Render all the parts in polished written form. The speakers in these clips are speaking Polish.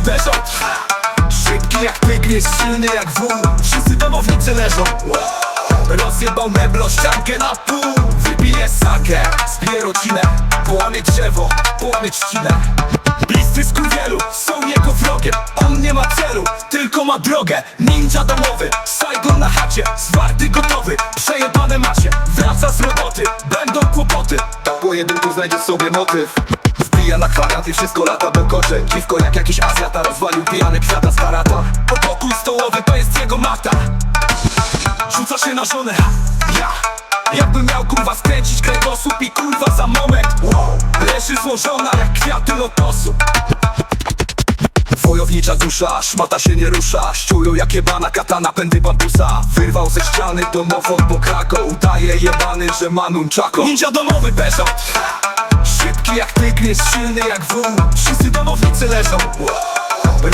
Peugeot. Szybki jak tygrys, silny jak wół. Wszyscy domownicy leżą. Rozjebał meblo, ściankę na pół. Wypije sakę, zbije rodzinę. Połamie drzewo, połamie trzcinę. Bliscy skurwielu są jego wrogiem. On nie ma celu, tylko ma drogę. Ninja domowy, Saigon na chacie. Zwarty gotowy, przejebane macie. Wraca z roboty, będą kłopoty. Po pojedynku znajdzie sobie motyw. Wbija na kwadrat i wszystko lata bełkocze. Dziwko jak jakiś Azjata, rozwalił pijany kwiata z karata. Pokój stołowy to jest jego mata. Rzuca się na żonę, ja jakbym miał kurwa skręcić kręgosłup i kurwa za moment leży złożona jak kwiaty lotosu. Wojownicza dusza, szmata się nie rusza. Ściują jak jebana katana, pędy bambusa. Wyrwał ze ściany domofon po krako. Udaje jebany, że ma nunchako. Ninja domowy Peugeot. Szybki jak tygrys, silny jak wół. Wszyscy domownicy leżą.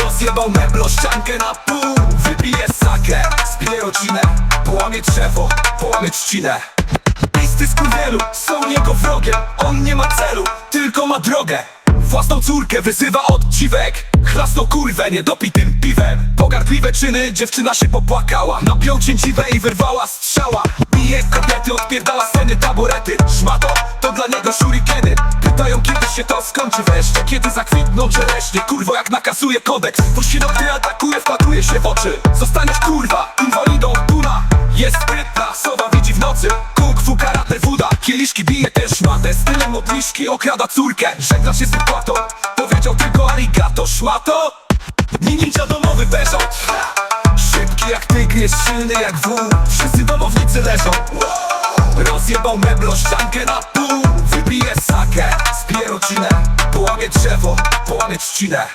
Rozjebał meblo, ściankę na pół. Wypije sakę, zbije rodzinę. Połamie drzewo, połamie trzcinę. Bliscy skurwielu są jego wrogiem. On nie ma celu, tylko ma drogę. Własną córkę wyzywa od dziwek. Chlasnął kurwę niedopitym piwem. Pogardliwe czyny, dziewczyna się popłakała. Napiął cięciwę i wyrwała strzała. Bije kobiety, odpierdala sceny, taborety. Szmato, to dla niego shurikeny. Pytają kiedy się to skończy wreszcie. Kiedy zakwitną czereśnie. Kurwo jak nakazuje kodeks. Puścino gdy atakuje, wpatruje się w oczy. Zostaniesz kurwa, inwalidą, tuna. Jest sprytna, sowa widzi w nocy. Kung fu, karate, wuda. Kieliszki bije też szmatę. Stylem modliszki okrada córkę. Żegna się z wypłatą. Powiedział tylko arigato, szmato. Ninja domowy Peugeot. Szybki jak tygrys, silny jak wół. Wszyscy domownicy leżą. Rozjebał meblo, ściankę na pół. Wypije sakę, zbije rodzinę. Połamie drzewo, połamie trzcinę.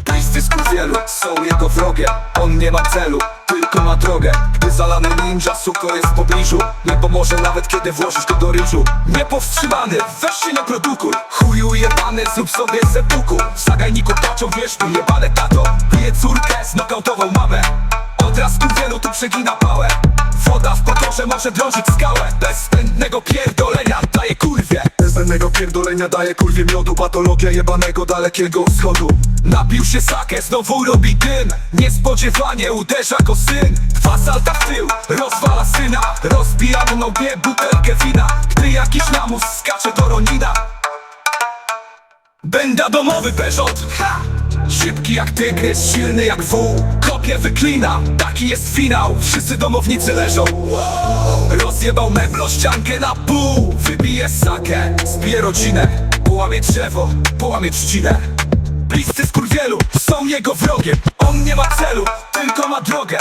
Bliscy skurwielu są jego wrogiem. On nie ma celu, tylko ma drogę. Gdy zalany ninja suko jest w pobliżu, nie pomoże nawet kiedy włożysz go do ryżu. Niepowstrzymany, weź się nie produkuj. Chuju jebany, zrób sobie sepuku. W zagajniku płaczą, wiesz tu jebane tato. Bije córkę, znokautował mamę. Odraz skurwielu tu przegina pałę. Woda w pokorze może drążyć skałę. Bez zbędnego pierdolenia daje kurwie. Bez zbędnego pierdolenia daje kurwie miodu. Patologia jebanego dalekiego wschodu. Napił się sakę, znowu robi dym. Niespodziewanie uderza go syn. 2 salta w tył, rozwala syna. Rozbija mu nogę butelkę wina. Gdy jakiś lamus skacze do Ronina. Będa domowy Peugeot. Szybki jak tygrys, silny jak wół. Kopie wyklina, taki jest finał. Wszyscy domownicy leżą. Rozjebał meblo, ściankę na pół. Wybije sakę, zbije rodzinę. Połamie drzewo, połamie trzcinę. Bliscy skurwielu są jego wrogiem. On nie ma celu, tylko ma drogę.